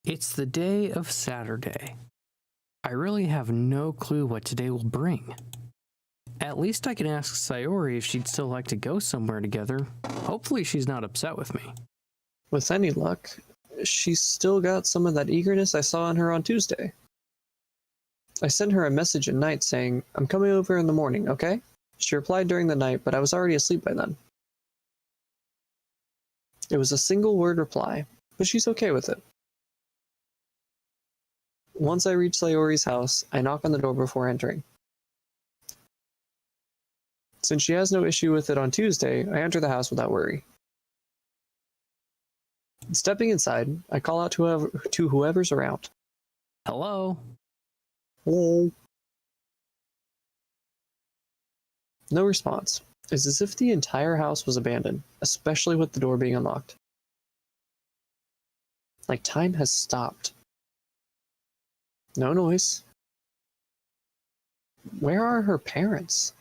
It's the day of Saturday. I really have no clue what today will bring. At least I can ask Sayori if she'd still like to go somewhere together. Hopefully she's not upset with me. With any luck, she's still got some of that eagerness I saw in her on Tuesday. I sent her a message at night saying, "I'm coming over in the morning, okay?" She replied during the night, but I was already asleep by then. It was a single word reply, but she's okay with it. Once I reach Sayori's house, I knock on the door before entering. Since she has no issue with it on Tuesday, I enter the house without worry. Stepping inside, I call out to whoever's around. Hello? Hello? No response. It's as if the entire house was abandoned, especially with the door being unlocked. Like time has stopped. No noise. Where are her parents?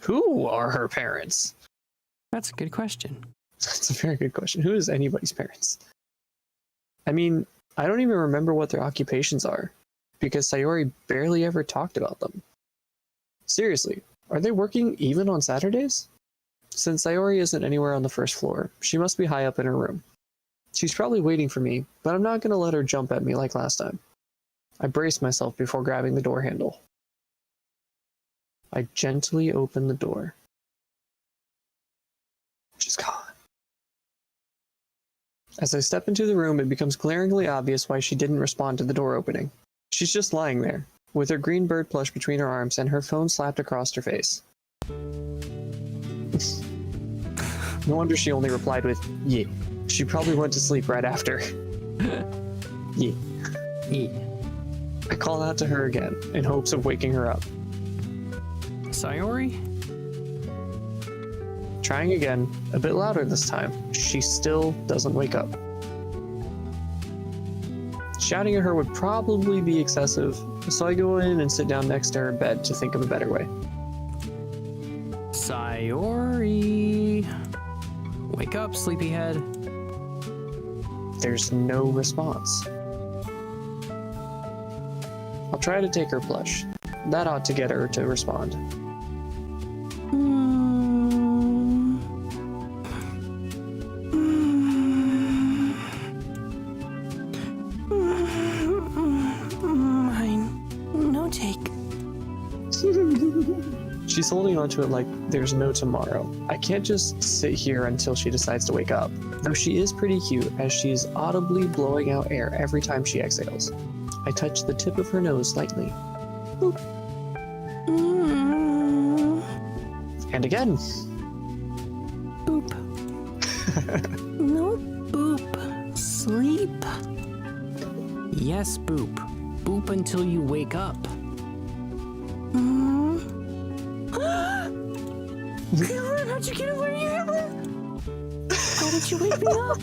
Who are her parents? That's a good question. That's a very good question. Who is anybody's parents? I mean, I don't even remember what their occupations are, because Sayori barely ever talked about them. Seriously, are they working even on Saturdays? Since Sayori isn't anywhere on the first floor, she must be high up in her room. She's probably waiting for me, but I'm not going to let her jump at me like last time. I brace myself before grabbing the door handle. I gently open the door. She's gone. As I step into the room, it becomes glaringly obvious why she didn't respond to the door opening. She's just lying there, with her green bird plush between her arms and her phone slapped across her face. No wonder she only replied with, "Yeah." She probably went to sleep right after. Yeah. Yeah. I call out to her again, in hopes of waking her up. Sayori? Trying again, a bit louder this time, she still doesn't wake up. Shouting at her would probably be excessive, so I go in and sit down next to her bed to think of a better way. Sayori? Wake up, sleepyhead. There's no response. I'll try to take her plush. That ought to get her to respond. Mine. No take. She's holding onto it like there's no tomorrow. I can't just sit here until she decides to wake up, though she is pretty cute as she's audibly blowing out air every time she exhales. I touch the tip of her nose lightly. Boop. And again. Boop. No boop. Sleep. Yes, boop. Boop until you wake up. How'd you get away? How did you wake me up?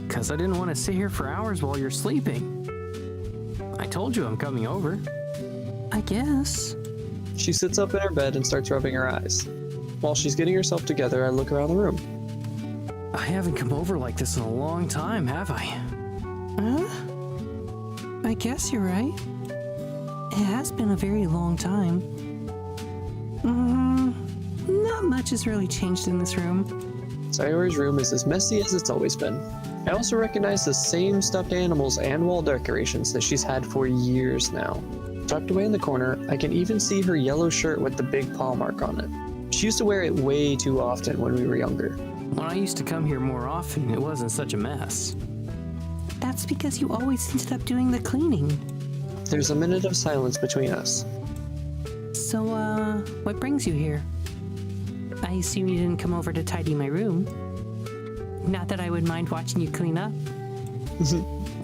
Because I didn't want to sit here for hours while you're sleeping. I told you I'm coming over. I guess. She sits up in her bed and starts rubbing her eyes. While she's getting herself together, I look around the room. I haven't come over like this in a long time, have I? Huh? I guess you're right. It has been a very long time. Not much has really changed in this room. Sayori's room is as messy as it's always been. I also recognize the same stuffed animals and wall decorations that she's had for years now. Tucked away in the corner, I can even see her yellow shirt with the big paw mark on it. She used to wear it way too often when we were younger. When I used to come here more often, it wasn't such a mess. That's because you always ended up doing the cleaning. There's a minute of silence between us. So, what brings you here? I assume you didn't come over to tidy my room. Not that I would mind watching you clean up.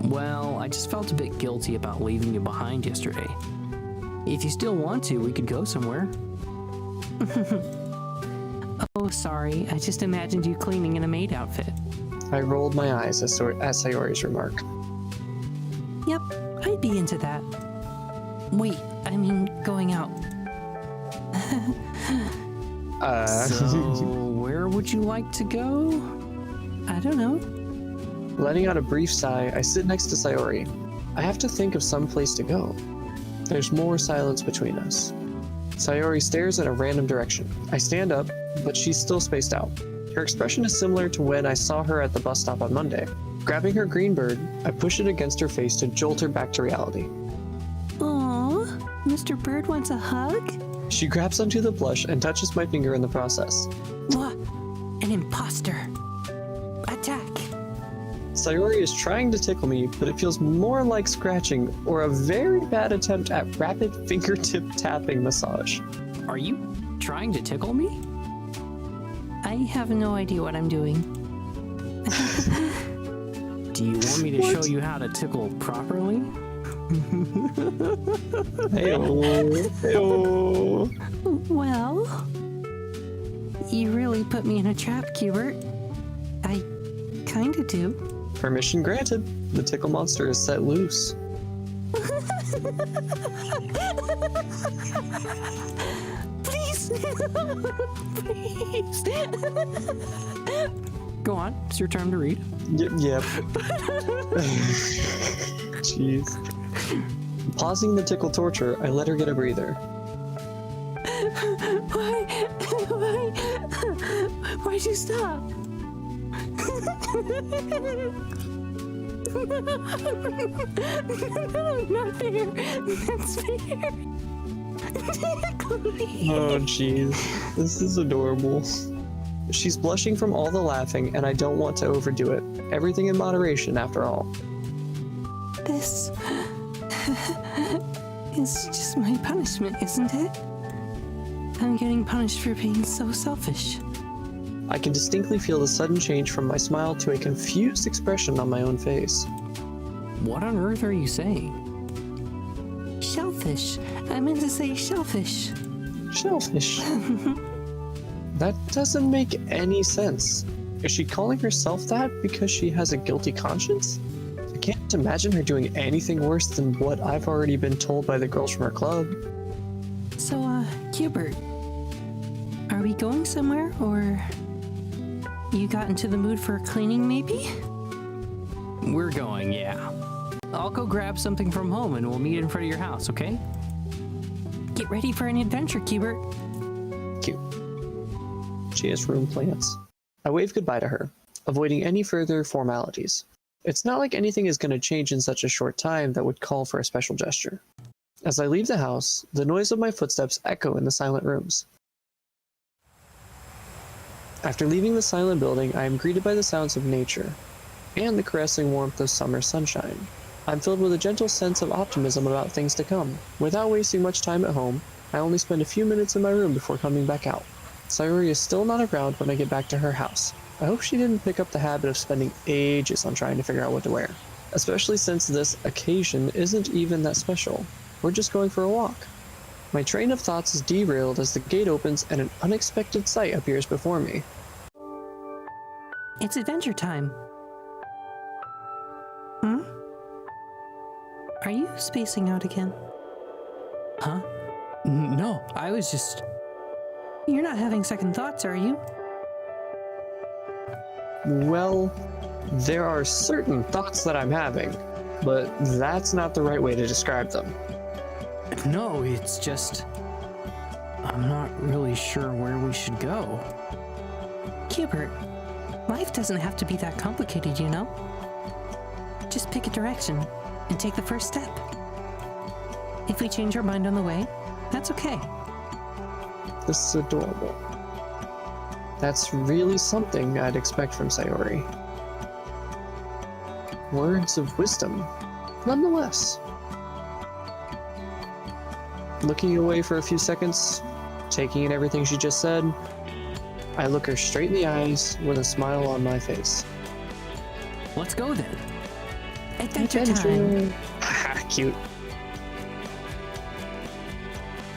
Well, I just felt a bit guilty about leaving you behind yesterday. If you still want to, we could go somewhere. Oh, sorry. I just imagined you cleaning in a maid outfit. I rolled my eyes at Sayori's remark. Yep, I'd be into that. Wait, I mean going out. So, where would you like to go? I don't know. Letting out a brief sigh, I sit next to Sayori. I have to think of some place to go. There's more silence between us. Sayori stares in a random direction. I stand up, but she's still spaced out. Her expression is similar to when I saw her at the bus stop on Monday. Grabbing her green bird, I push it against her face to jolt her back to reality. Aww, Mr. Bird wants a hug? She grabs onto the plush and touches my finger in the process. What? An imposter. Attack. Sayori is trying to tickle me, but it feels more like scratching or a very bad attempt at rapid fingertip tapping massage. Are you trying to tickle me? I have no idea what I'm doing. Do you want me to show you how to tickle properly? Hey-oh. Hey-oh. Well, you really put me in a trap, Cubert. I kinda do. Permission granted. The tickle monster is set loose. Please! Please! Go on, it's your turn to read. Yep. Jeez. Pausing the tickle torture, I let her get a breather. Why'd you stop? Not fair. That's fair. Oh, jeez. This is adorable. She's blushing from all the laughing, and I don't want to overdo it. Everything in moderation, after all. This is just my punishment, isn't it? I'm getting punished for being so selfish. I can distinctly feel the sudden change from my smile to a confused expression on my own face. What on earth are you saying? Shellfish. I meant to say shellfish. Shellfish. That doesn't make any sense. Is she calling herself that because she has a guilty conscience? I can't imagine her doing anything worse than what I've already been told by the girls from her club. So, Hubert, are we going somewhere, or you got into the mood for cleaning, maybe? We're going, yeah. I'll go grab something from home and we'll meet in front of your house, okay? Get ready for an adventure, Hubert. Cute. She has room plants. I wave goodbye to her, avoiding any further formalities. It's not like anything is going to change in such a short time that would call for a special gesture. As I leave the house, the noise of my footsteps echo in the silent rooms. After leaving the silent building, I am greeted by the sounds of nature and the caressing warmth of summer sunshine. I'm filled with a gentle sense of optimism about things to come. Without wasting much time at home, I only spend a few minutes in my room before coming back out. Sayori is still not around when I get back to her house. I hope she didn't pick up the habit of spending ages on trying to figure out what to wear, especially since this occasion isn't even that special. We're just going for a walk. My train of thoughts is derailed as the gate opens and an unexpected sight appears before me. It's adventure time. Hmm? Are you spacing out again? Huh? No, I was just... You're not having second thoughts, are you? Well, there are certain thoughts that I'm having, but that's not the right way to describe them. No, it's just... I'm not really sure where we should go. Hubert, life doesn't have to be that complicated, you know? Just pick a direction and take the first step. If we change our mind on the way, that's okay. This is adorable. That's really something I'd expect from Sayori. Words of wisdom, nonetheless. Looking away for a few seconds, taking in everything she just said, I look her straight in the eyes with a smile on my face. Let's go then. Adventure time. Cute.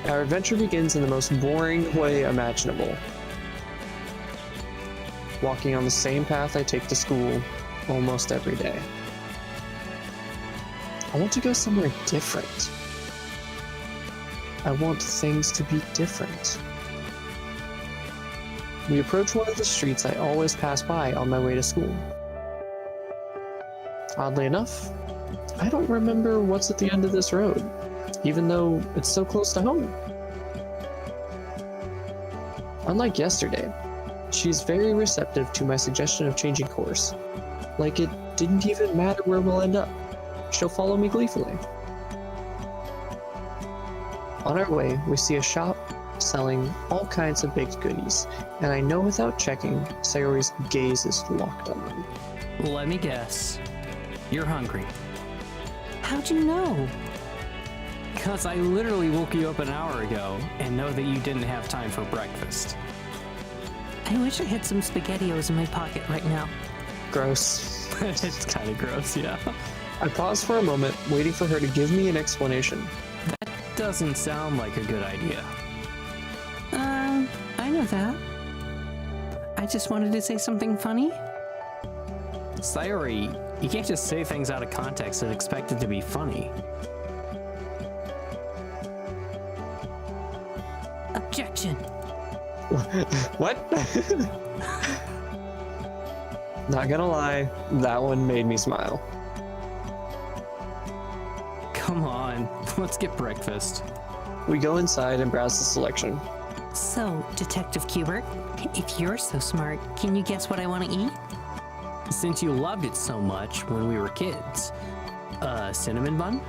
Our adventure begins in the most boring way imaginable. Walking on the same path I take to school almost every day. I want to go somewhere different. I want things to be different. We approach one of the streets I always pass by on my way to school. Oddly enough, I don't remember what's at the end of this road, even though it's so close to home. Unlike yesterday, she's very receptive to my suggestion of changing course. Like it didn't even matter where we'll end up. She'll follow me gleefully. On our way, we see a shop selling all kinds of baked goodies, and I know without checking, Sayori's gaze is locked on them. Let me guess. You're hungry. How'd you know? Because I literally woke you up an hour ago and know that you didn't have time for breakfast. I wish I had some SpaghettiOs in my pocket right now. Gross. It's kind of gross, yeah. I pause for a moment, waiting for her to give me an explanation. That doesn't sound like a good idea. I know that. I just wanted to say something funny. Sayori, you can't just say things out of context and expect it to be funny. Objection. What? Not gonna lie, that one made me smile. Come on, let's get breakfast. We go inside and browse the selection. So, Detective Kubert, if you're so smart, can you guess what I want to eat? Since you loved it so much when we were kids, cinnamon bun?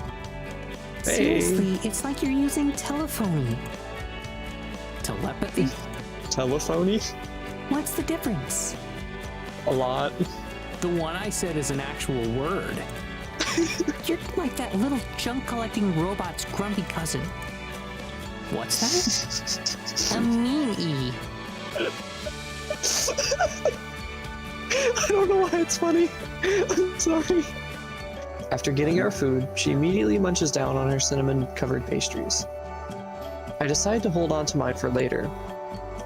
Hey. Seriously, it's like you're using telephony. Telepathy? Telephony? What's the difference? A lot. The one I said is an actual word. You're like that little junk-collecting robot's grumpy cousin. What's that? A mean-e. I don't know why it's funny. I'm sorry. After getting our food, she immediately munches down on her cinnamon-covered pastries. I decide to hold on to mine for later.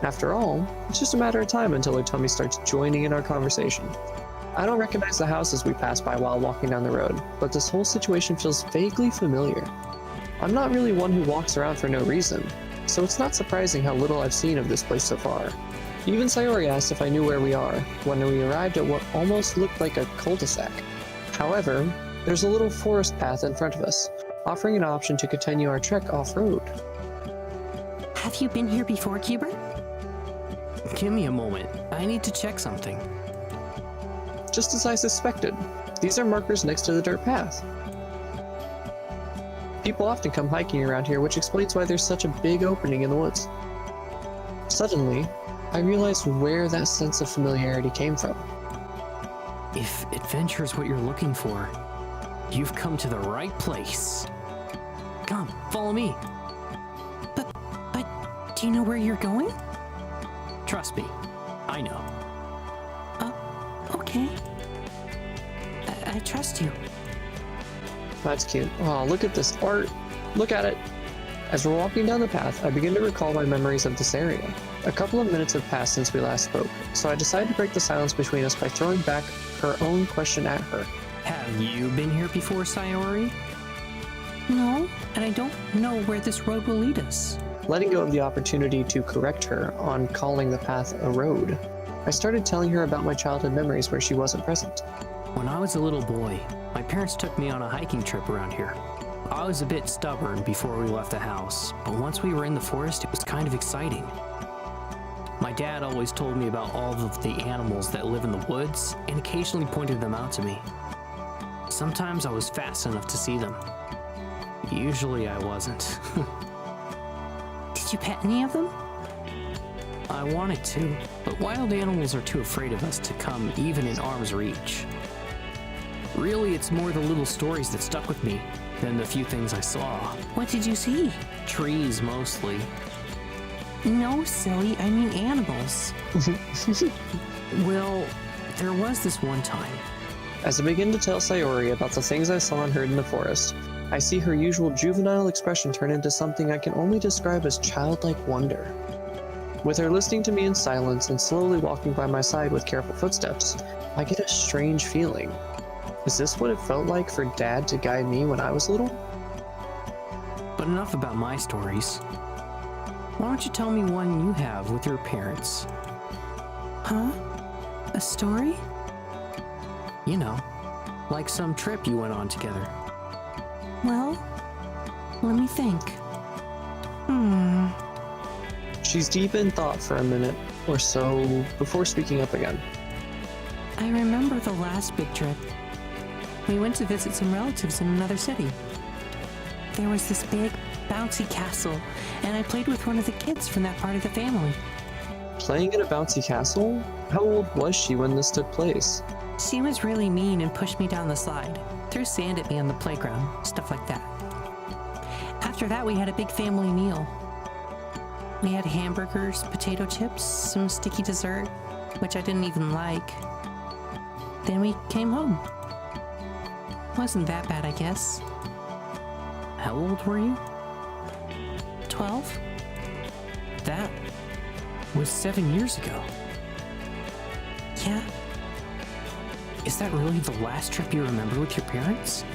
After all, it's just a matter of time until her tummy starts joining in our conversation. I don't recognize the houses we pass by while walking down the road, but this whole situation feels vaguely familiar. I'm not really one who walks around for no reason, so it's not surprising how little I've seen of this place so far. Even Sayori asked if I knew where we are, when we arrived at what almost looked like a cul-de-sac. However, there's a little forest path in front of us, offering an option to continue our trek off-road. Have you been here before, Kubert? Give me a moment. I need to check something. Just as I suspected, these are markers next to the dirt path. People often come hiking around here, which explains why there's such a big opening in the woods. Suddenly, I realized where that sense of familiarity came from. If adventure is what you're looking for, you've come to the right place. Come, follow me. But do you know where you're going? Trust me, I know. Okay. I trust you. That's cute. Oh, look at this art. Look at it. As we're walking down the path, I begin to recall my memories of this area. A couple of minutes have passed since we last spoke, so I decide to break the silence between us by throwing back her own question at her. Have you been here before, Sayori? No, and I don't know where this road will lead us. Letting go of the opportunity to correct her on calling the path a road, I started telling her about my childhood memories where she wasn't present. When I was a little boy, my parents took me on a hiking trip around here. I was a bit stubborn before we left the house, but once we were in the forest, it was kind of exciting. My dad always told me about all of the animals that live in the woods and occasionally pointed them out to me. Sometimes I was fast enough to see them. Usually I wasn't. Did you pet any of them? I wanted to, but wild animals are too afraid of us to come even in arm's reach. Really, it's more the little stories that stuck with me than the few things I saw. What did you see? Trees, mostly. No, silly, I mean animals. Well, there was this one time. As I begin to tell Sayori about the things I saw and heard in the forest, I see her usual juvenile expression turn into something I can only describe as childlike wonder. With her listening to me in silence and slowly walking by my side with careful footsteps, I get a strange feeling. Is this what it felt like for Dad to guide me when I was little? But enough about my stories. Why don't you tell me one you have with your parents? Huh? A story? You know, Like some trip you went on together. Well, let me think. She's deep in thought for a minute or so before speaking up again. I remember the last big trip. We went to visit some relatives in another city. There was this big, bouncy castle, and I played with one of the kids from that part of the family. Playing in a bouncy castle? How old was she when this took place? She was really mean and pushed me down the slide, threw sand at me on the playground, stuff like that. After that, we had a big family meal. We had hamburgers, potato chips, some sticky dessert, which I didn't even like. Then we came home. Wasn't that bad, I guess. How old were you? 12? That was 7 years ago. Yeah. Is that really the last trip you remember with your parents?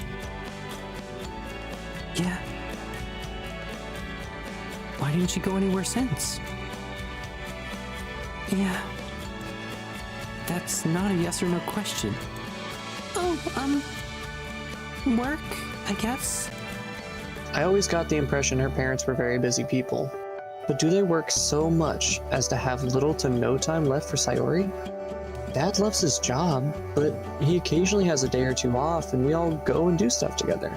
Yeah. Why didn't you go anywhere since? Yeah. That's not a yes or no question. Oh, work, I guess. I always got the impression her parents were very busy people. But do they work so much as to have little to no time left for Sayori? Dad loves his job, but he occasionally has a day or two off and we all go and do stuff together.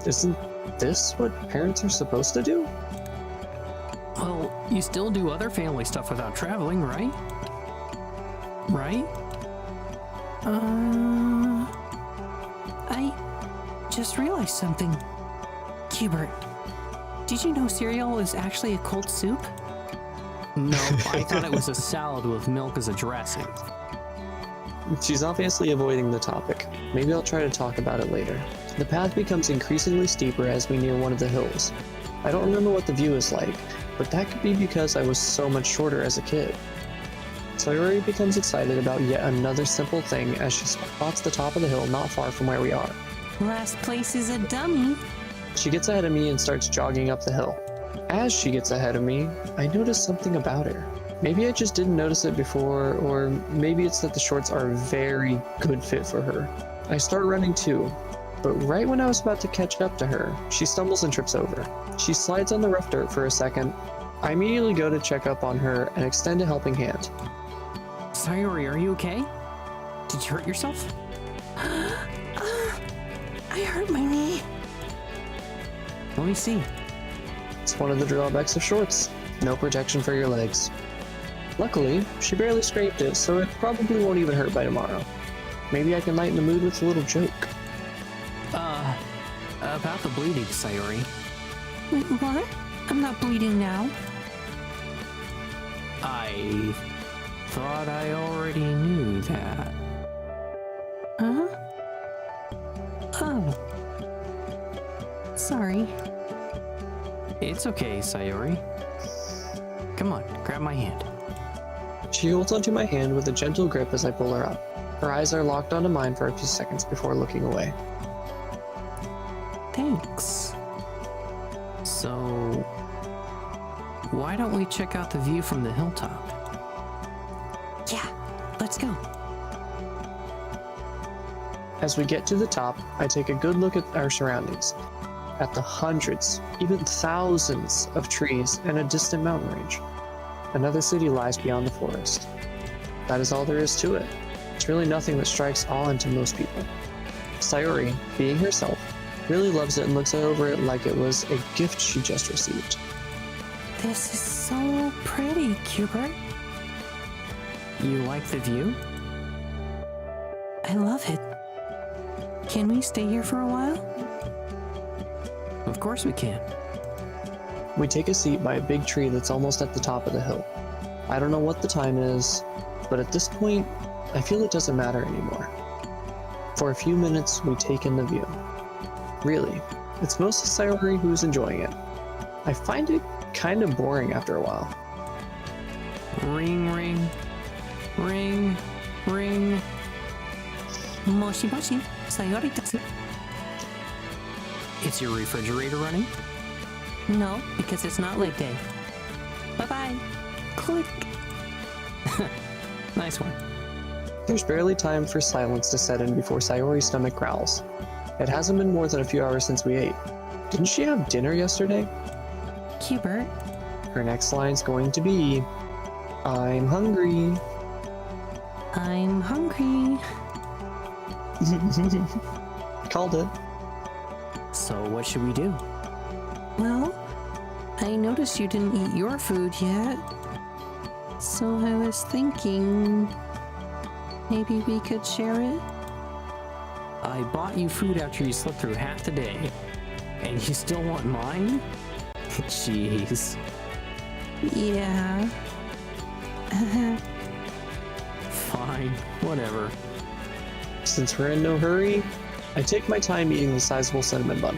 Isn't this what parents are supposed to do? Well, you still do other family stuff without traveling, right? Right? I just realized something. Hubert, did you know cereal is actually a cold soup? No, I thought it was a salad with milk as a dressing. She's obviously avoiding the topic. Maybe I'll try to talk about it later. The path becomes increasingly steeper as we near one of the hills. I don't remember what the view is like, but that could be because I was so much shorter as a kid. Sayori becomes excited about yet another simple thing as she spots the top of the hill not far from where we are. Last place is a dummy. She gets ahead of me and starts jogging up the hill. As she gets ahead of me, I notice something about her. Maybe I just didn't notice it before, or maybe it's that the shorts are a very good fit for her. I start running too, but right when I was about to catch up to her, she stumbles and trips over. She slides on the rough dirt for a second. I immediately go to check up on her and extend a helping hand. Sayori, are you okay? Did you hurt yourself? I hurt my knee. Let me see. It's one of the drawbacks of shorts. No protection for your legs. Luckily, she barely scraped it, so it probably won't even hurt by tomorrow. Maybe I can lighten the mood with a little joke. About the bleeding, Sayori. What? I'm not bleeding now. I thought I already knew that. Huh? Oh. Sorry. It's okay, Sayori. Come on, grab my hand. She holds onto my hand with a gentle grip as I pull her up. Her eyes are locked onto mine for a few seconds before looking away. Thanks. So, why don't we check out the view from the hilltop? Yeah, let's go. As we get to the top, I take a good look at our surroundings. At the hundreds, even thousands of trees and a distant mountain range. Another city lies beyond the forest. That is all there is to it. It's really nothing that strikes awe into most people. Sayori, being herself, really loves it and looks over it like it was a gift she just received. This is so pretty, Hubert. You like the view? I love it. Can we stay here for a while? Of course we can. We take a seat by a big tree that's almost at the top of the hill. I don't know what the time is, but at this point, I feel it doesn't matter anymore. For a few minutes, we take in the view. Really, it's mostly Sayori who's enjoying it. I find it kind of boring after a while. Ring, ring, ring, ring. Moshi moshi, Sayori tatsu. Is your refrigerator running? No, because it's not leg day. Bye-bye. Click. Nice one. There's barely time for silence to set in before Sayori's stomach growls. It hasn't been more than a few hours since we ate. Didn't she have dinner yesterday? Hubert, Her next line's going to be, I'm hungry. I'm hungry. Called it. So what should we do? Well, I noticed you didn't eat your food yet. So I was thinking maybe we could share it? I bought you food after you slept through half the day, and you still want mine? Jeez. Yeah. Fine, whatever. Since we're in no hurry, I take my time eating the sizable cinnamon bun.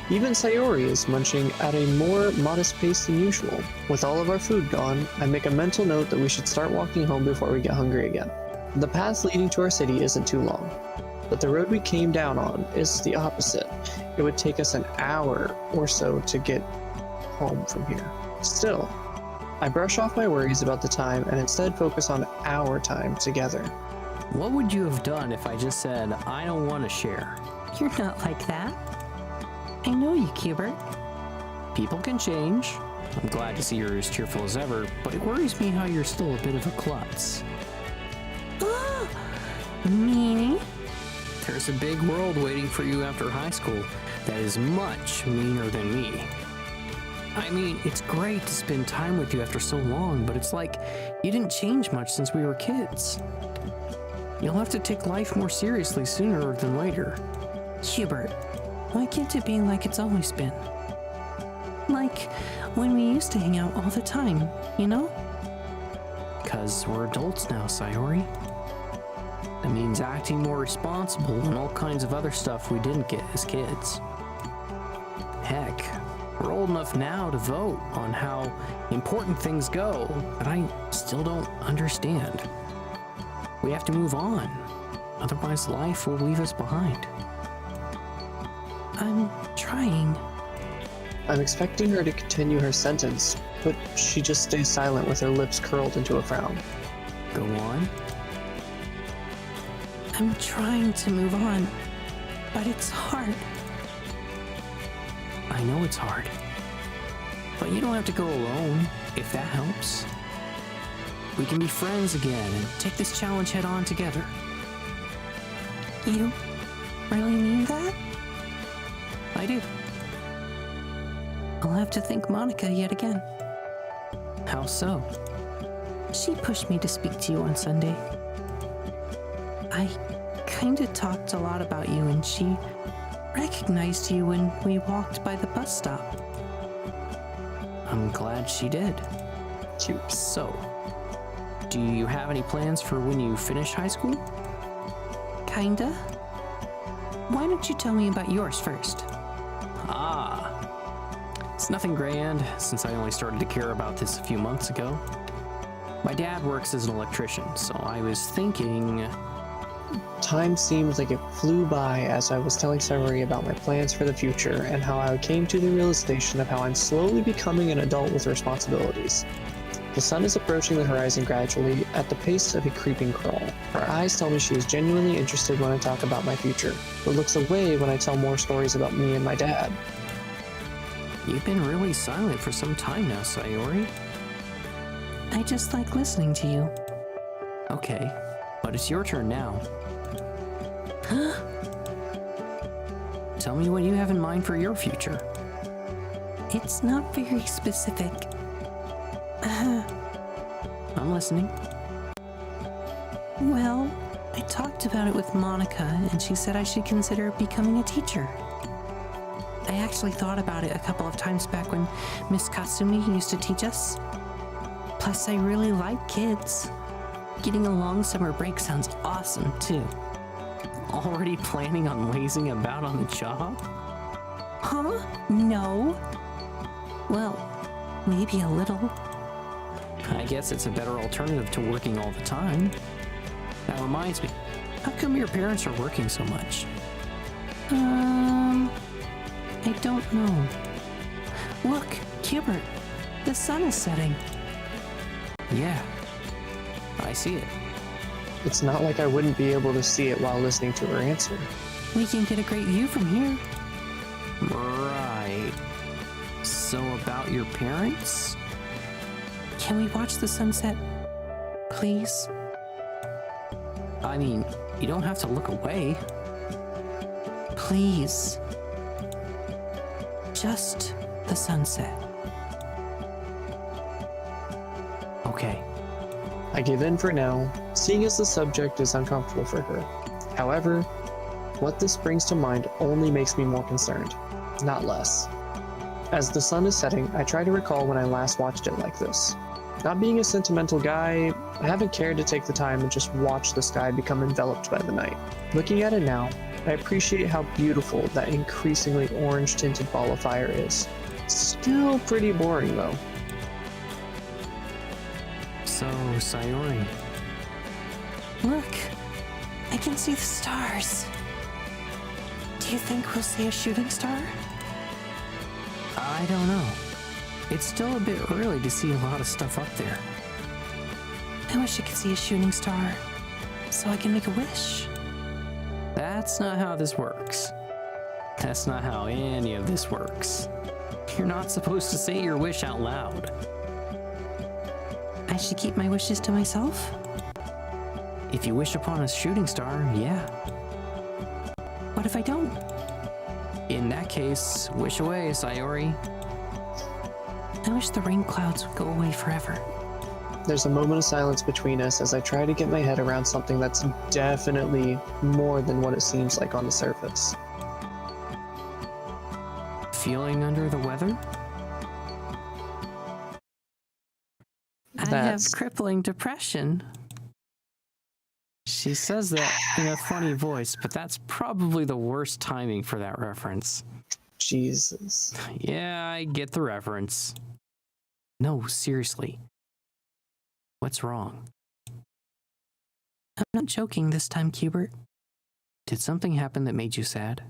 Even Sayori is munching at a more modest pace than usual. With all of our food gone, I make a mental note that we should start walking home before we get hungry again. The path leading to our city isn't too long, but the road we came down on is the opposite. It would take us an hour or so to get home from here. Still, I brush off my worries about the time and instead focus on our time together. What would you have done if I just said, I don't want to share? You're not like that. I know you, Hubert. People can change. I'm glad to see you're as cheerful as ever, but it worries me how you're still a bit of a klutz. Meanie? There's a big world waiting for you after high school that is much meaner than me. I mean, it's great to spend time with you after so long, but it's like you didn't change much since we were kids. You'll have to take life more seriously sooner than later. Hubert, why can't it be like it's always been? Like when we used to hang out all the time, you know? 'Cause we're adults now, Sayori. That means acting more responsible and all kinds of other stuff we didn't get as kids. Heck, we're old enough now to vote on how important things go, but I still don't understand. We have to move on, otherwise life will leave us behind. I'm trying. I'm expecting her to continue her sentence, but she just stays silent with her lips curled into a frown. Go on. I'm trying to move on, but it's hard. I know it's hard, but you don't have to go alone, if that helps. We can be friends again and take this challenge head on together. You really mean that? I do. I'll have to thank Monica yet again. How so? She pushed me to speak to you on Sunday. I kinda talked a lot about you and she recognized you when we walked by the bus stop. I'm glad she did. Cute. So, do you have any plans for when you finish high school? Kinda. Why don't you tell me about yours first? It's nothing grand, since I only started to care about this a few months ago. My dad works as an electrician, so I was thinking... Time seemed like it flew by as I was telling Sayori about my plans for the future and how I came to the realization of how I'm slowly becoming an adult with responsibilities. The sun is approaching the horizon gradually at the pace of a creeping crawl. Her eyes tell me she is genuinely interested when I talk about my future, but looks away when I tell more stories about me and my dad. You've been really silent for some time now, Sayori. I just like listening to you. Okay, but it's your turn now. Tell me what you have in mind for your future. It's not very specific. I'm listening. Well, I talked about it with Monica, and she said I should consider becoming a teacher. I actually thought about it a couple of times back when Miss Katsumi used to teach us. Plus, I really like kids. Getting a long summer break sounds awesome, too. Already planning on lazing about on the job? Huh? No. Well, maybe a little. I guess it's a better alternative to working all the time. That reminds me, how come your parents are working so much? I don't know. Look, Hubert, the sun is setting. Yeah, I see it. It's not like I wouldn't be able to see it while listening to her answer. We can get a great view from here. Right. So about your parents? Can we watch the sunset? Please? I mean, you don't have to look away. Please. Just the sunset. Okay. I give in for now, seeing as the subject is uncomfortable for her. However, what this brings to mind only makes me more concerned, not less. As the sun is setting, I try to recall when I last watched it like this. Not being a sentimental guy, I haven't cared to take the time and just watch the sky become enveloped by the night. Looking at it now, I appreciate how beautiful that increasingly orange-tinted ball of fire is. Still pretty boring though. So, Sayori, Look, I can see the stars. Do you think we'll see a shooting star? I don't know. It's still a bit early to see a lot of stuff up there. I wish I could see a shooting star so I can make a wish. That's not how this works. That's not how any of this works. You're not supposed to say your wish out loud. I should keep my wishes to myself? If you wish upon a shooting star, yeah. What if I don't? In that case, wish away, Sayori. I wish the rain clouds would go away forever. There's a moment of silence between us as I try to get my head around something that's definitely more than what it seems like on the surface. Feeling under the weather? I That's- have crippling depression. She says that in a funny voice, but that's probably the worst timing for that reference. Jesus. Yeah, I get the reference. No, seriously. What's wrong? I'm not joking this time, Cubert. Did something happen that made you sad?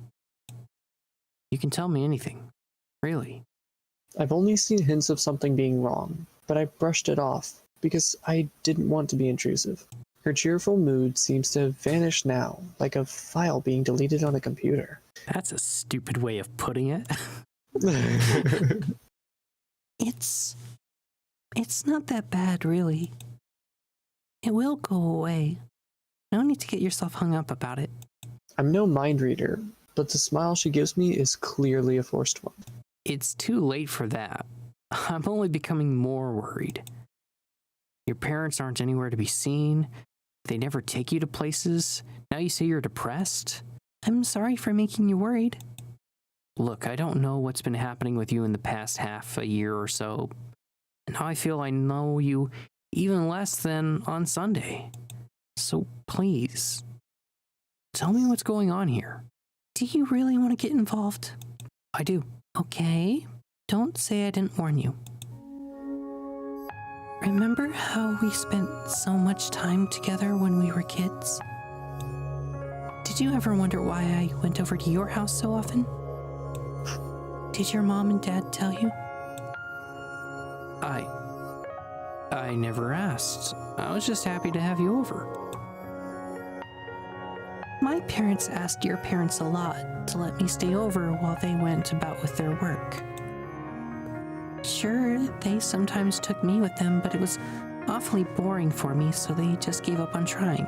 You can tell me anything. Really. I've only seen hints of something being wrong, but I brushed it off because I didn't want to be intrusive. Her cheerful mood seems to have vanished now, like a file being deleted on a computer. That's a stupid way of putting it. It's not that bad, really. It will go away. No need to get yourself hung up about it. I'm no mind reader, but the smile she gives me is clearly a forced one. It's too late for that. I'm only becoming more worried. Your parents aren't anywhere to be seen. They never take you to places. Now you say you're depressed? I'm sorry for making you worried. Look, I don't know what's been happening with you in the past half a year or so. Now I feel I know you even less than on Sunday. So please, tell me what's going on here. Do you really want to get involved? I do. Okay, don't say I didn't warn you. Remember how we spent so much time together when we were kids? Did you ever wonder why I went over to your house so often? Did your mom and dad tell you? I never asked. I was just happy to have you over. My parents asked your parents a lot to let me stay over while they went about with their work. Sure, they sometimes took me with them, but it was awfully boring for me, so they just gave up on trying.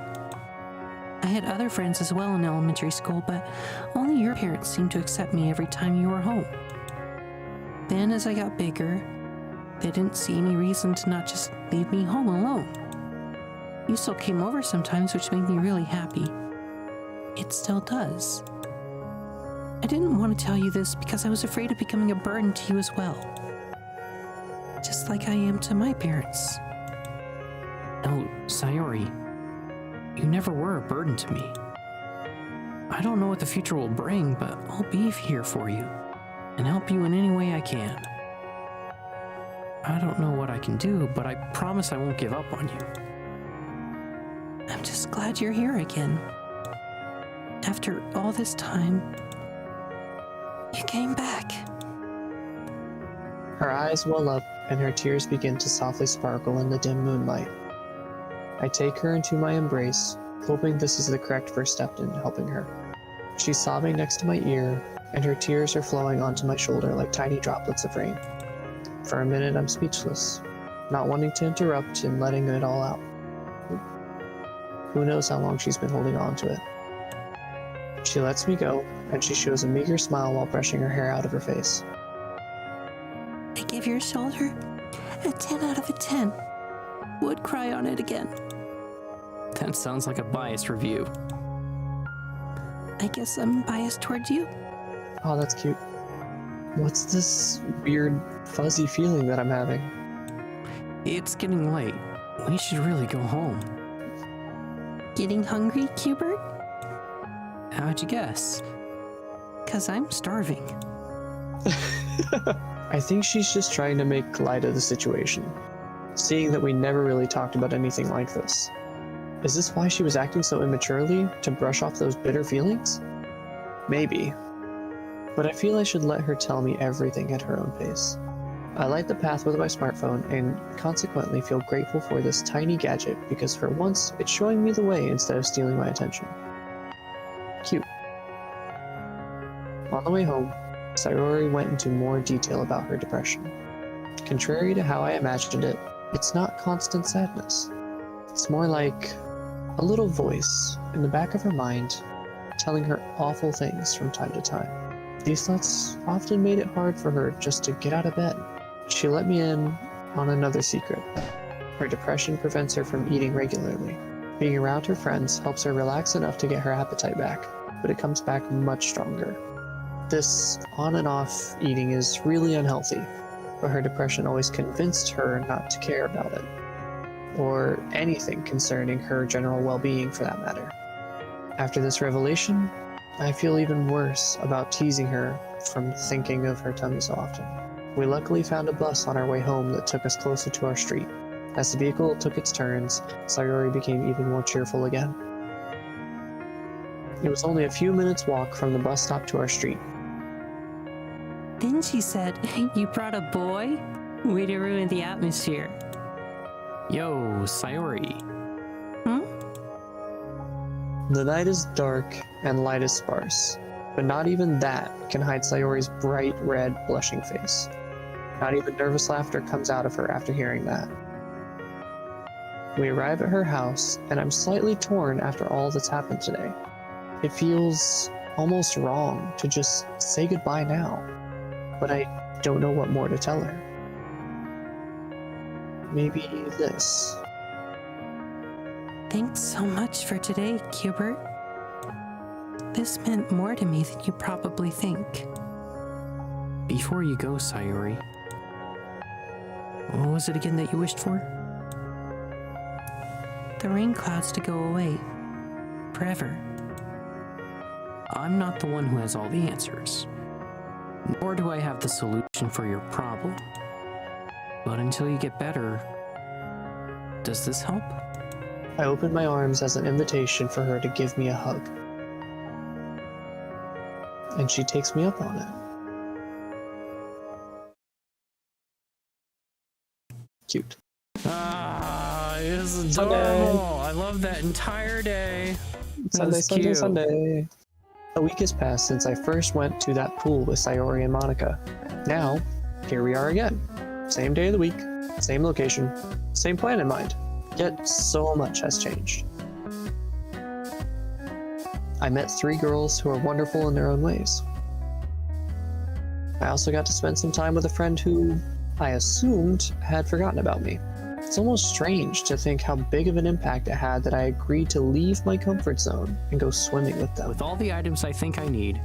I had other friends as well in elementary school, but only your parents seemed to accept me every time you were home. Then, as I got bigger, they didn't see any reason to not just leave me home alone. You still came over sometimes, which made me really happy. It still does. I didn't want to tell you this because I was afraid of becoming a burden to you as well. Just like I am to my parents. No, Sayori, you never were a burden to me. I don't know what the future will bring, but I'll be here for you and help you in any way I can. I don't know what I can do, but I promise I won't give up on you. I'm just glad you're here again. After all this time, you came back. Her eyes well up and her tears begin to softly sparkle in the dim moonlight. I take her into my embrace, hoping this is the correct first step in helping her. She's sobbing next to my ear, and her tears are flowing onto my shoulder like tiny droplets of rain. For a minute, I'm speechless, not wanting to interrupt and letting it all out. Who knows how long she's been holding on to it. She lets me go, and she shows a meager smile while brushing her hair out of her face. I give your shoulder a 10 out of a 10. Would cry on it again. That sounds like a biased review. I guess I'm biased towards you. Oh, that's cute. What's this weird, fuzzy feeling that I'm having? It's getting late. We should really go home. Getting hungry, Cubert? How'd you guess? 'Cause I'm starving. I think she's just trying to make light of the situation, seeing that we never really talked about anything like this. Is this why she was acting so immaturely, to brush off those bitter feelings? Maybe. But I feel I should let her tell me everything at her own pace. I light the path with my smartphone and consequently feel grateful for this tiny gadget because for once it's showing me the way instead of stealing my attention. Cute. On the way home, Sayori went into more detail about her depression. Contrary to how I imagined it, it's not constant sadness. It's more like a little voice in the back of her mind telling her awful things from time to time. These thoughts often made it hard for her just to get out of bed. She let me in on another secret. Her depression prevents her from eating regularly. Being around her friends helps her relax enough to get her appetite back, but it comes back much stronger. This on and off eating is really unhealthy, but her depression always convinced her not to care about it, or anything concerning her general well-being for that matter. After this revelation, I feel even worse about teasing her from thinking of her tummy so often. We luckily found a bus on our way home that took us closer to our street. As the vehicle took its turns, Sayori became even more cheerful again. It was only a few minutes' walk from the bus stop to our street. Then she said, you brought a boy? Way to ruin the atmosphere. Yo, Sayori. The night is dark and light is sparse, but not even that can hide Sayori's bright red blushing face. Not even nervous laughter comes out of her after hearing that. We arrive at her house, and I'm slightly torn after all that's happened today. It feels almost wrong to just say goodbye now, but I don't know what more to tell her. Maybe this. Thanks so much for today, Cubert. This meant more to me than you probably think. Before you go, Sayori, what was it again that you wished for? The rain clouds to go away. Forever. I'm not the one who has all the answers, nor do I have the solution for your problem. But until you get better, does this help? I open my arms as an invitation for her to give me a hug. And she takes me up on it. Cute. It's adorable. Sunday. I love that entire day. Sunday. A week has passed since I first went to that pool with Sayori and Monica. Now, here we are again. Same day of the week, same location, same plan in mind. Yet so much has changed. I met 3 girls who are wonderful in their own ways. I also got to spend some time with a friend who I assumed had forgotten about me. It's almost strange to think how big of an impact it had that I agreed to leave my comfort zone and go swimming with them. With all the items I think I need,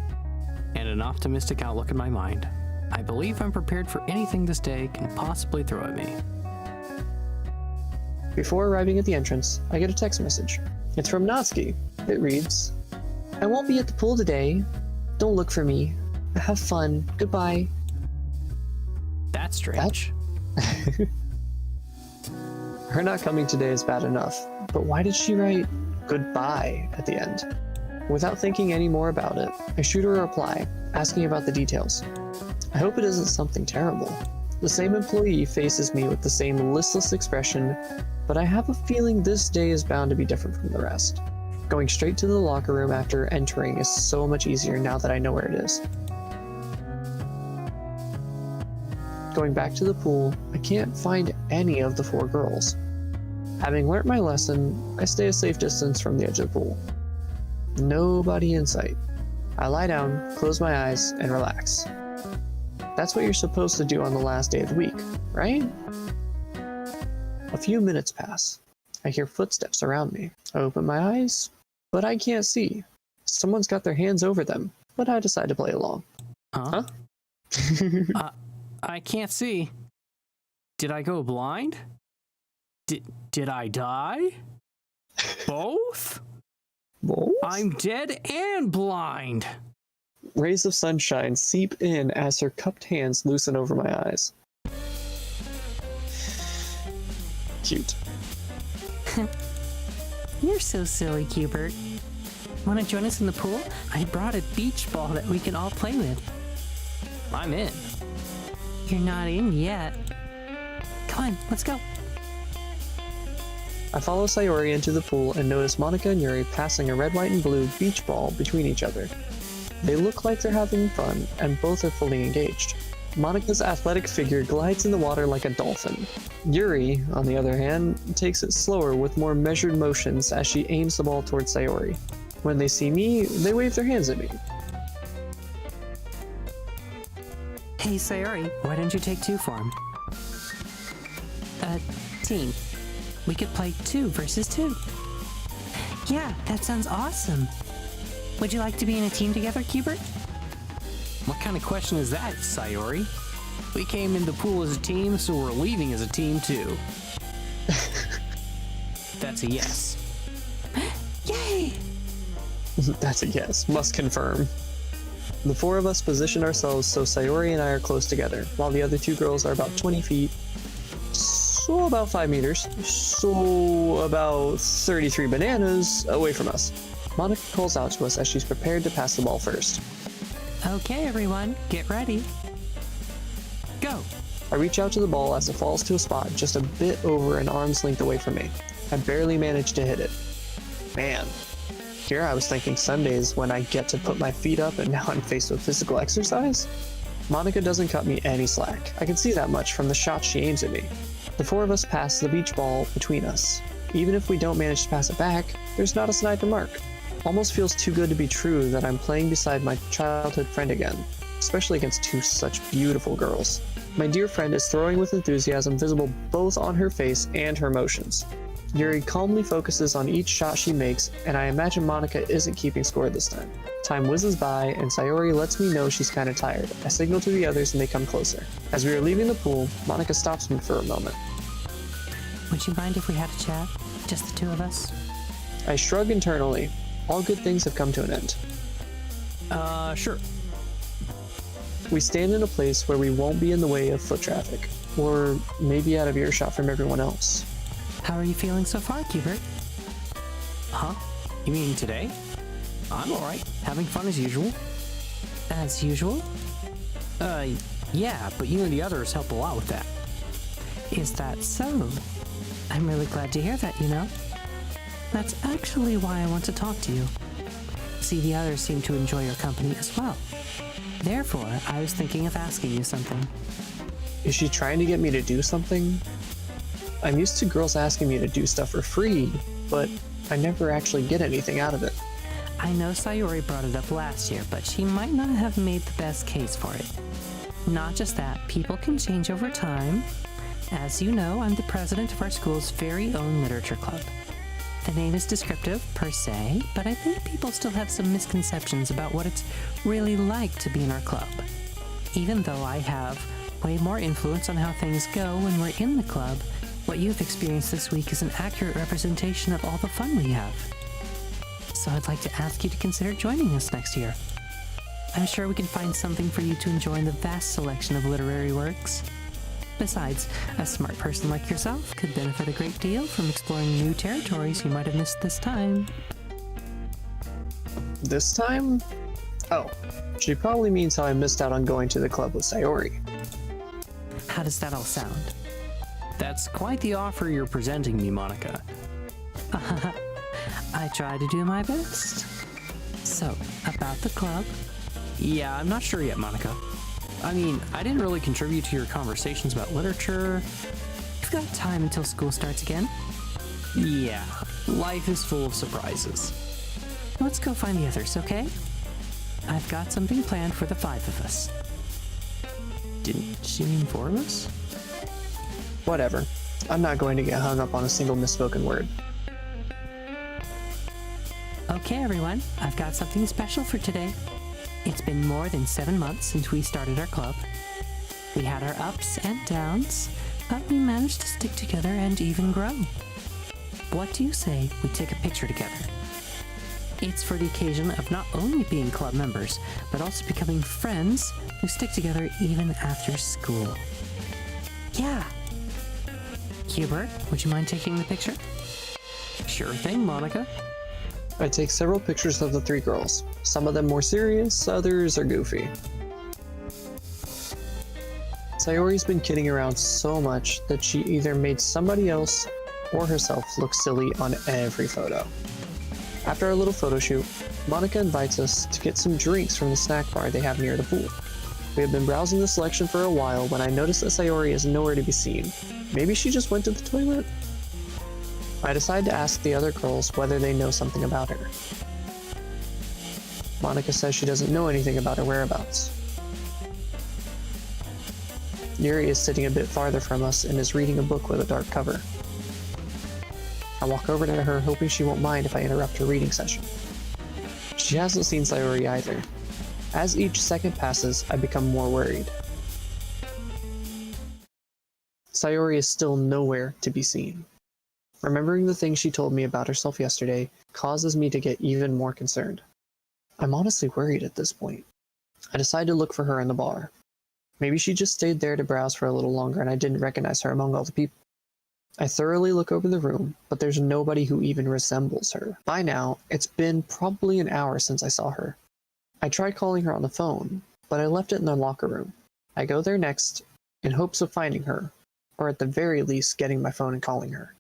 and an optimistic outlook in my mind, I believe I'm prepared for anything this day can possibly throw at me. Before arriving at the entrance, I get a text message. It's from Natsuki. It reads, I won't be at the pool today. Don't look for me. Have fun. Goodbye. That's strange. Her not coming today is bad enough, but why did she write goodbye at the end? Without thinking any more about it, I shoot her a reply, asking about the details. I hope it isn't something terrible. The same employee faces me with the same listless expression, but I have a feeling this day is bound to be different from the rest. Going straight to the locker room after entering is so much easier now that I know where it is. Going back to the pool, I can't find any of the 4 girls. Having learnt my lesson, I stay a safe distance from the edge of the pool. Nobody in sight. I lie down, close my eyes, and relax. That's what you're supposed to do on the last day of the week, right? A few minutes pass. I hear footsteps around me. I open my eyes, but I can't see. Someone's got their hands over them, but I decide to play along. Huh? I can't see. Did I go blind? Did I die? Both? Both? I'm dead and blind. Rays of sunshine seep in as her cupped hands loosen over my eyes. Cute. You're so silly, Cubert. Want to join us in the pool? I brought a beach ball that we can all play with. I'm in. You're not in yet. Come on, let's go. I follow Sayori into the pool and notice Monica and Yuri passing a red, white, and blue beach ball between each other. They look like they're having fun, and both are fully engaged. Monica's athletic figure glides in the water like a dolphin. Yuri, on the other hand, takes it slower with more measured motions as she aims the ball towards Sayori. When they see me, they wave their hands at me. Hey, Sayori, why don't you take 2 for him? Team. We could play 2 versus 2. Yeah, that sounds awesome. Would you like to be in a team together, Cubert? What kind of question is that, Sayori? We came in the pool as a team, so we're leaving as a team too. That's a yes. Yay! That's a yes. Must confirm. The 4 of us position ourselves so Sayori and I are close together, while the other 2 girls are about 20 feet, so about 5 meters, so about 33 bananas away from us. Monica calls out to us as she's prepared to pass the ball first. Okay, everyone, get ready. Go! I reach out to the ball as it falls to a spot just a bit over an arm's length away from me. I barely manage to hit it. Man, here I was thinking Sundays when I get to put my feet up and now I'm faced with physical exercise? Monica doesn't cut me any slack. I can see that much from the shots she aims at me. The 4 of us pass the beach ball between us. Even if we don't manage to pass it back, there's not a sniper mark. Almost feels too good to be true that I'm playing beside my childhood friend again, especially against 2 such beautiful girls. My dear friend is throwing with enthusiasm visible both on her face and her motions. Yuri calmly focuses on each shot she makes, and I imagine Monica isn't keeping score this time. Time whizzes by, and Sayori lets me know she's kinda tired. I signal to the others and they come closer. As we are leaving the pool, Monica stops me for a moment. Would you mind if we had a chat? Just the 2 of us? I shrug internally. All good things have come to an end. Sure. We stand in a place where we won't be in the way of foot traffic, or maybe out of earshot from everyone else. How are you feeling so far, Cubert? Huh? You mean today? I'm alright. Having fun as usual. As usual? Yeah, but you and the others help a lot with that. Is that so? I'm really glad to hear that, you know. That's actually why I want to talk to you. See, the others seem to enjoy your company as well. Therefore, I was thinking of asking you something. Is she trying to get me to do something? I'm used to girls asking me to do stuff for free, but I never actually get anything out of it. I know Sayori brought it up last year, but she might not have made the best case for it. Not just that, people can change over time. As you know, I'm the president of our school's very own literature club. The name is descriptive, per se, but I think people still have some misconceptions about what it's really like to be in our club. Even though I have way more influence on how things go when we're in the club, what you've experienced this week is an accurate representation of all the fun we have. So I'd like to ask you to consider joining us next year. I'm sure we can find something for you to enjoy in the vast selection of literary works. Besides, a smart person like yourself could benefit a great deal from exploring new territories you might have missed this time. This time? Oh, she probably means how I missed out on going to the club with Sayori. How does that all sound? That's quite the offer you're presenting me, Monica. I try to do my best. So, about the club? Yeah, I'm not sure yet, Monica. I mean, I didn't really contribute to your conversations about literature. You've got time until school starts again. Yeah, life is full of surprises. Let's go find the others, okay? I've got something planned for the 5 of us. Didn't she mean 4 of us? Whatever. I'm not going to get hung up on a single misspoken word. Okay, everyone, I've got something special for today. It's been more than 7 months since we started our club. We had our ups and downs, but we managed to stick together and even grow. What do you say we take a picture together? It's for the occasion of not only being club members, but also becoming friends who stick together even after school. Yeah. Hubert, would you mind taking the picture? Sure thing, Monica. I take several pictures of the 3 girls. Some of them more serious, others are goofy. Sayori's been kidding around so much that she either made somebody else or herself look silly on every photo. After our little photo shoot, Monica invites us to get some drinks from the snack bar they have near the pool. We have been browsing the selection for a while when I notice that Sayori is nowhere to be seen. Maybe she just went to the toilet? I decide to ask the other girls whether they know something about her. Monica says she doesn't know anything about her whereabouts. Yuri is sitting a bit farther from us and is reading a book with a dark cover. I walk over to her, hoping she won't mind if I interrupt her reading session. She hasn't seen Sayori either. As each second passes, I become more worried. Sayori is still nowhere to be seen. Remembering the things she told me about herself yesterday causes me to get even more concerned. I'm honestly worried at this point. I decide to look for her in the bar. Maybe she just stayed there to browse for a little longer and I didn't recognize her among all the people. I thoroughly look over the room, but there's nobody who even resembles her. By now, it's been probably an hour since I saw her. I tried calling her on the phone, but I left it in the locker room. I go there next in hopes of finding her, or at the very least getting my phone and calling her.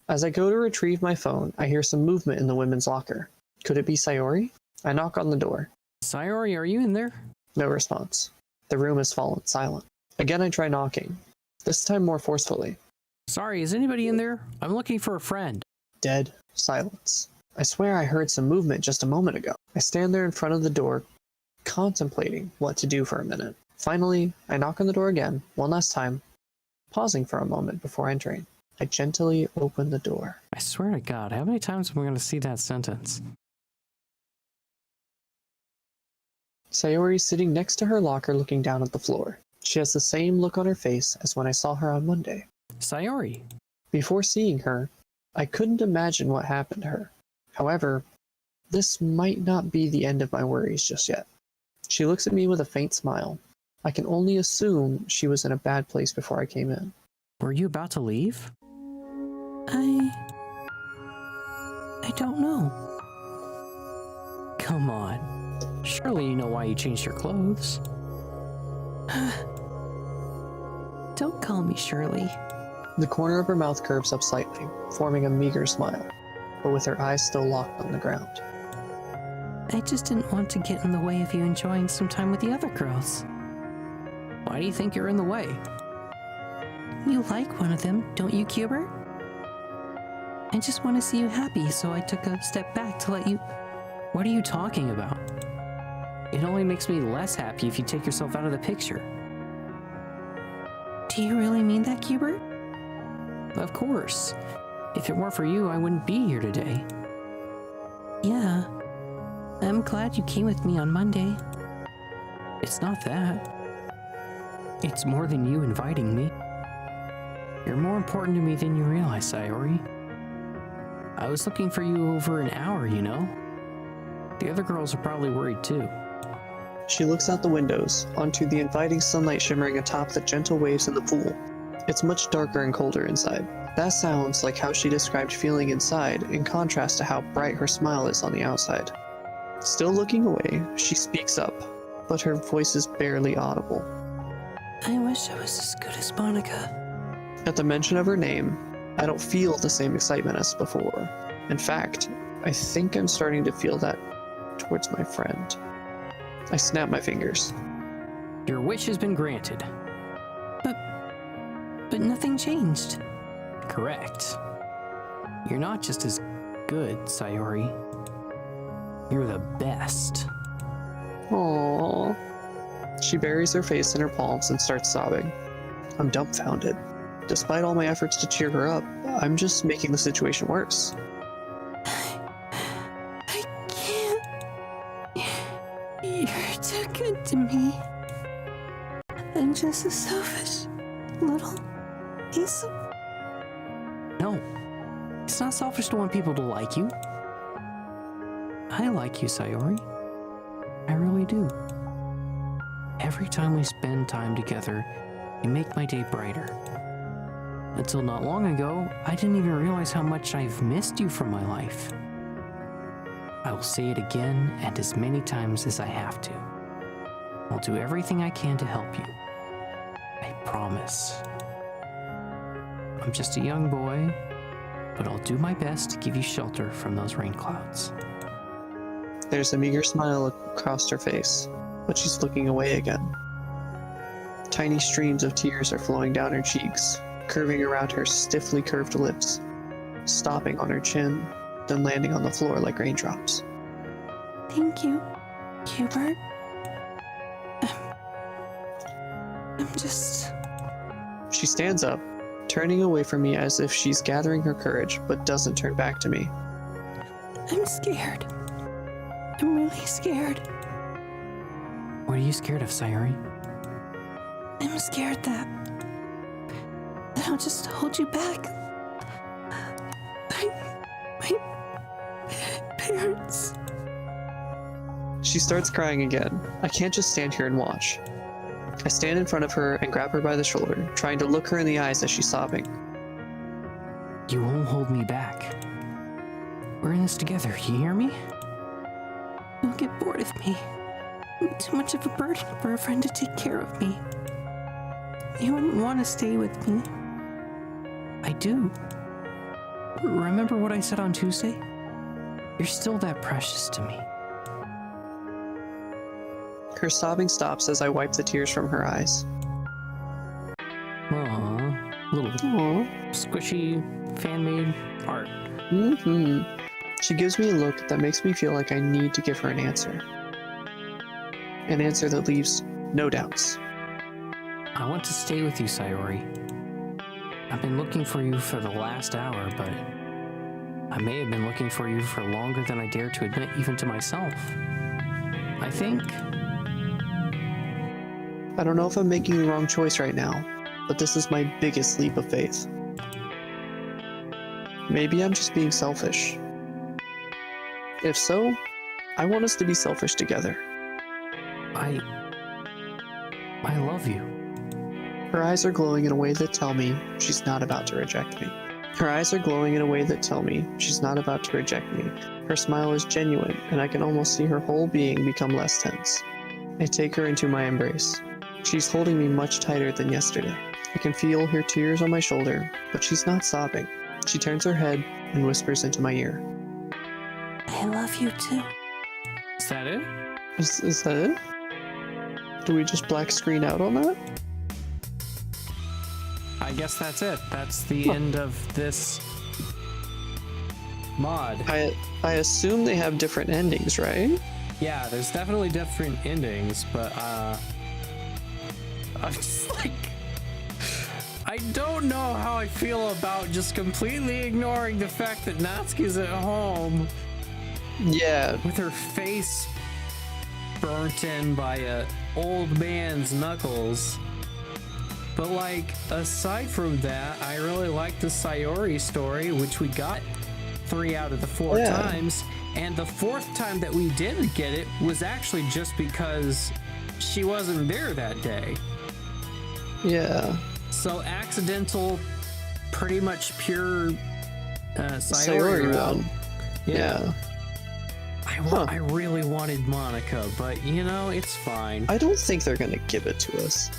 As I go to retrieve my phone, I hear some movement in the women's locker. Could it be Sayori? I knock on the door. Sayori, are you in there? No response. The room has fallen silent. Again, I try knocking, this time more forcefully. Sorry, is anybody in there? I'm looking for a friend. Dead silence. I swear I heard some movement just a moment ago. I stand there in front of the door, contemplating what to do for a minute. Finally, I knock on the door again, one last time, pausing for a moment before entering. I gently open the door. I swear to God, how many times am I going to see that sentence? Sayori is sitting next to her locker looking down at the floor. She has the same look on her face as when I saw her on Monday. Sayori. Before seeing her, I couldn't imagine what happened to her. However, this might not be the end of my worries just yet. She looks at me with a faint smile. I can only assume she was in a bad place before I came in. Were you about to leave? I don't know. Come on. Surely you know why you changed your clothes. Don't call me Shirley. The corner of her mouth curves up slightly, forming a meager smile, but with her eyes still locked on the ground. I just didn't want to get in the way of you enjoying some time with the other girls. Why do you think you're in the way? You like one of them, don't you, Hubert? I just want to see you happy, so I took a step back to let you... What are you talking about? It only makes me less happy if you take yourself out of the picture. Do you really mean that, Hubert? Of course. If it weren't for you, I wouldn't be here today. Yeah. I'm glad you came with me on Monday. It's not that. It's more than you inviting me. You're more important to me than you realize, Sayori. I was looking for you over an hour, you know? The other girls are probably worried too. She looks out the windows, onto the inviting sunlight shimmering atop the gentle waves in the pool. It's much darker and colder inside. That sounds like how she described feeling inside, in contrast to how bright her smile is on the outside. Still looking away, she speaks up, but her voice is barely audible. I wish I was as good as Monica. At the mention of her name, I don't feel the same excitement as before. In fact, I think I'm starting to feel that towards my friend. I snap my fingers. Your wish has been granted. But nothing changed. Correct. You're not just as good, Sayori. You're the best. Aww. She buries her face in her palms and starts sobbing. I'm dumbfounded. Despite all my efforts to cheer her up, I'm just making the situation worse. I can't. You're too good to me. I'm just a selfish little piece of... No, it's not selfish to want people to like you. I like you, Sayori. I really do. Every time we spend time together, you make my day brighter. Until not long ago, I didn't even realize how much I've missed you from my life. I will say it again and as many times as I have to. I'll do everything I can to help you. I promise. I'm just a young boy, but I'll do my best to give you shelter from those rain clouds. There's a meager smile across her face, but she's looking away again. Tiny streams of tears are flowing down her cheeks, curving around her stiffly curved lips, stopping on her chin, then landing on the floor like raindrops. Thank you, Hubert. I'm just... She stands up, turning away from me as if she's gathering her courage, but doesn't turn back to me. I'm scared. I'm really scared. What are you scared of, Sayori? I'm scared that I'll just hold you back. My parents. She starts crying again. I can't just stand here and watch. I stand in front of her and grab her by the shoulder, trying to look her in the eyes as she's sobbing. You won't hold me back. We're in this together, you hear me? You'll get bored of me. I'm too much of a burden for a friend to take care of me. You wouldn't want to stay with me. I do. Remember what I said on Tuesday? You're still that precious to me. Her sobbing stops as I wipe the tears from her eyes. Aww, little Aww. squishy fan-made art. She gives me a look that makes me feel like I need to give her an answer. An answer that leaves no doubts. I want to stay with you, Sayori. I've been looking for you for the last hour, but I may have been looking for you for longer than I dare to admit even to myself. I think... I don't know if I'm making the wrong choice right now, but this is my biggest leap of faith. Maybe I'm just being selfish. If so, I want us to be selfish together. I love you. Her eyes are glowing in a way that tell me she's not about to reject me. Her eyes are glowing in a way that tell me she's not about to reject me. Her smile is genuine, and I can almost see her whole being become less tense. I take her into my embrace. She's holding me much tighter than yesterday. I can feel her tears on my shoulder, but she's not sobbing. She turns her head and whispers into my ear. I love you too. Is that it? Is that it? Do we just black screen out on that? I guess that's it. That's the end of this mod. I assume they have different endings, right? Yeah, there's definitely different endings, but I'm just like, I don't know how I feel about just completely ignoring the fact that Natsuki's at home. Yeah. With her face burnt in by a old man's knuckles. But like, aside from that, I really like the Sayori story, which we got 3 out of the 4 times. And the 4th time that we didn't get it was actually just because she wasn't there that day. Yeah. So accidental, pretty much pure Sayori one. Yeah. I really wanted Monica, but you know, it's fine. I don't think they're gonna give it to us.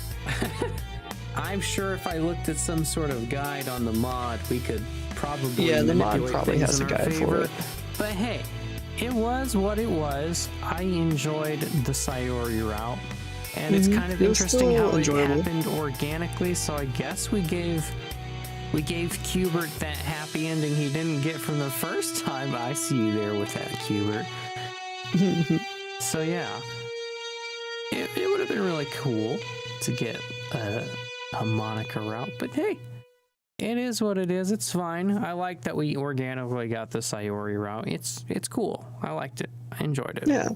I'm sure if I looked at some sort of guide on the mod, we could probably Yeah, the mod manipulate probably things has in a our guide for favor. it. But hey, it was what it was. I enjoyed the Sayori route, and it's kind of It was interesting still how enjoyable. it happened organically. So I guess we gave Cubert that happy ending he didn't get from the first time. I see you there with that, Cubert. So yeah, it would have been really cool to get a Monica route, but hey, it is what it is. It's fine. I like that we organically got the Sayori route. It's cool. I liked it. I enjoyed it. Yeah.